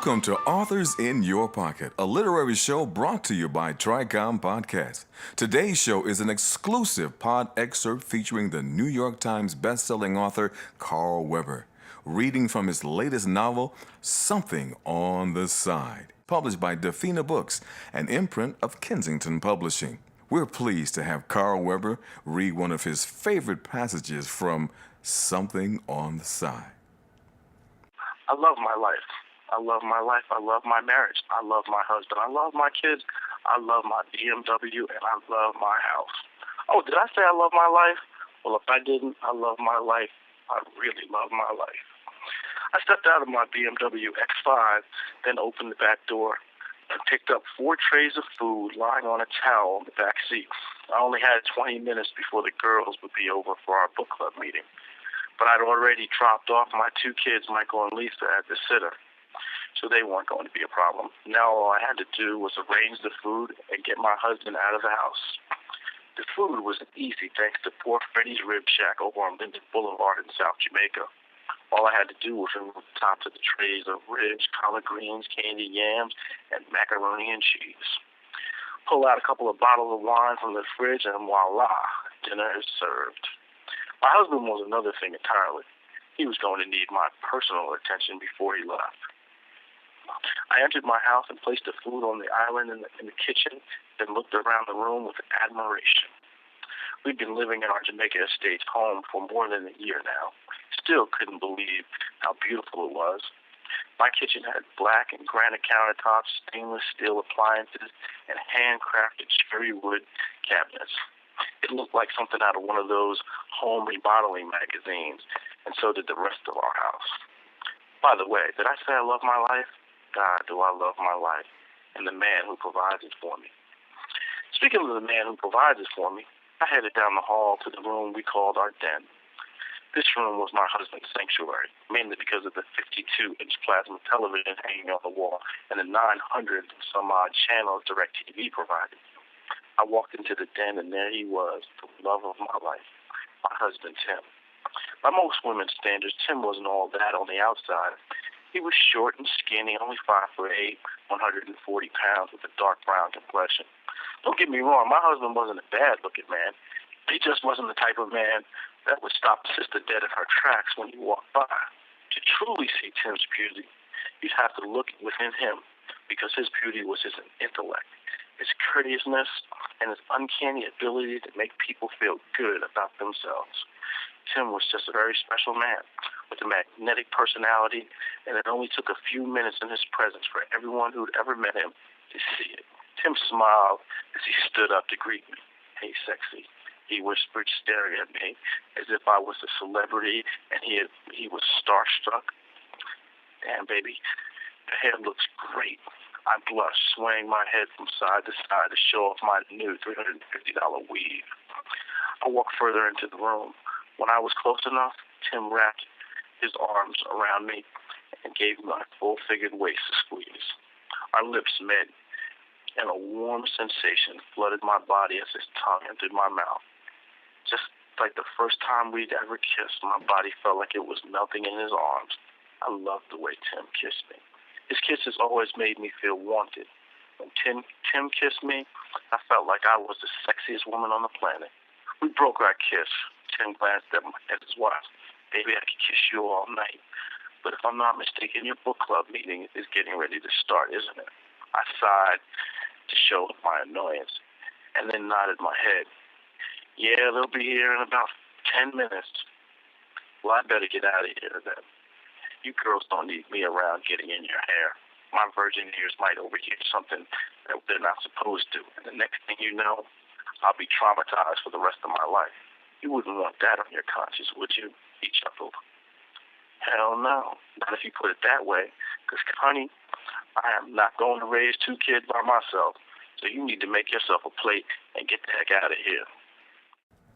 Welcome to Authors in Your Pocket, a literary show brought to you by Tricom Podcast. Today's show is an exclusive pod excerpt featuring the New York Times bestselling author Carl Weber, reading from his latest novel, Something on the Side, published by Defina Books, an imprint of Kensington Publishing. We're pleased to have Carl Weber read one of his favorite passages from Something on the Side. I love my life. I love my life. I love my marriage. I love my husband. I love my kids. I love my BMW, and I love my house. Oh, did I say I love my life? Well, if I didn't, I love my life. I really love my life. I stepped out of my BMW X5, then opened the back door and picked up 4 trays of food lying on a towel in the back seat. I only had 20 minutes before the girls would be over for our book club meeting. But I'd already dropped off my 2 kids, Michael and Lisa, at the sitter, so they weren't going to be a problem. Now all I had to do was arrange the food and get my husband out of the house. The food was easy thanks to poor Freddie's Rib Shack over on Linden Boulevard in South Jamaica. All I had to do was remove the tops of the trays of ribs, collard greens, candied yams, and macaroni and cheese. Pull out a couple of bottles of wine from the fridge, and voila, dinner is served. My husband was another thing entirely. He was going to need my personal attention before he left. I entered my house and placed the food on the island in the kitchen, then looked around the room with admiration. We'd been living in our Jamaica Estates home for more than a year now. Still couldn't believe how beautiful it was. My kitchen had black and granite countertops, stainless steel appliances, and handcrafted cherry wood cabinets. It looked like something out of one of those home remodeling magazines, and so did the rest of our house. By the way, did I say I love my life? God, do I love my life, and the man who provides it for me. Speaking of the man who provides it for me, I headed down the hall to the room we called our den. This room was my husband's sanctuary, mainly because of the 52-inch plasma television hanging on the wall and the 900-some-odd channels DirecTV provided. I walked into the den, and there he was, the love of my life, my husband, Tim. By most women's standards, Tim wasn't all that on the outside. He was short and skinny, only 5'8", 140 pounds, with a dark brown complexion. Don't get me wrong, my husband wasn't a bad-looking man. He just wasn't the type of man that would stop Sister dead in her tracks when he walked by. To truly see Tim's beauty, you'd have to look within him, because his beauty was his intellect, his courteousness, and his uncanny ability to make people feel good about themselves. Tim was just a very special man with a magnetic personality, and it only took a few minutes in his presence for everyone who'd ever met him to see it. Tim smiled as he stood up to greet me. "Hey, sexy," he whispered, staring at me as if I was a celebrity and he was starstruck. "Damn, baby, your hair looks great." I blushed, swaying my head from side to side to show off my new $350 weave. I walked further into the room. When I was close enough, Tim wrapped his arms around me and gave my full-figured waist a squeeze. Our lips met, and a warm sensation flooded my body as his tongue entered my mouth. Just like the first time we'd ever kissed, my body felt like it was melting in his arms. I loved the way Tim kissed me. His kisses always made me feel wanted. When Tim kissed me, I felt like I was the sexiest woman on the planet. We broke our kiss. Tim glanced at his watch. "Baby, I could kiss you all night. But if I'm not mistaken, your book club meeting is getting ready to start, isn't it?" I sighed to show my annoyance, and then nodded my head. "Yeah, they'll be here in about 10 minutes. Well, I better get out of here then. You girls don't need me around getting in your hair. My virgin ears might overhear something that they're not supposed to, and the next thing you know, I'll be traumatized for the rest of my life. You wouldn't want that on your conscience, would you?" He chuckled. "Hell no, not if you put it that way, because, honey, I am not going to raise 2 kids by myself, so you need to make yourself a plate and get the heck out of here."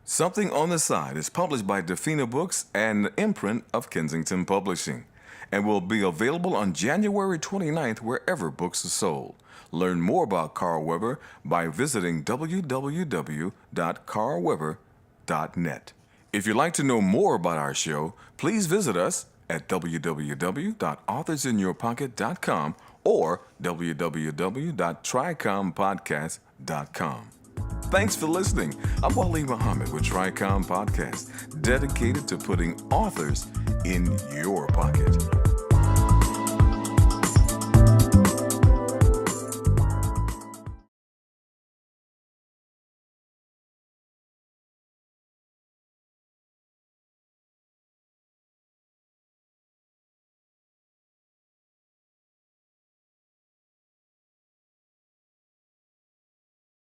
Something on the Side is published by Defina Books and the imprint of Kensington Publishing, and will be available on January 29th wherever books are sold. Learn more about Carl Weber by visiting www.carlweber.net. If you'd like to know more about our show, please visit us at www.authorsinyourpocket.com or www.tricompodcast.com. Thanks for listening. I'm Waleed Muhammad with Tricom Podcast, dedicated to putting authors in your pocket.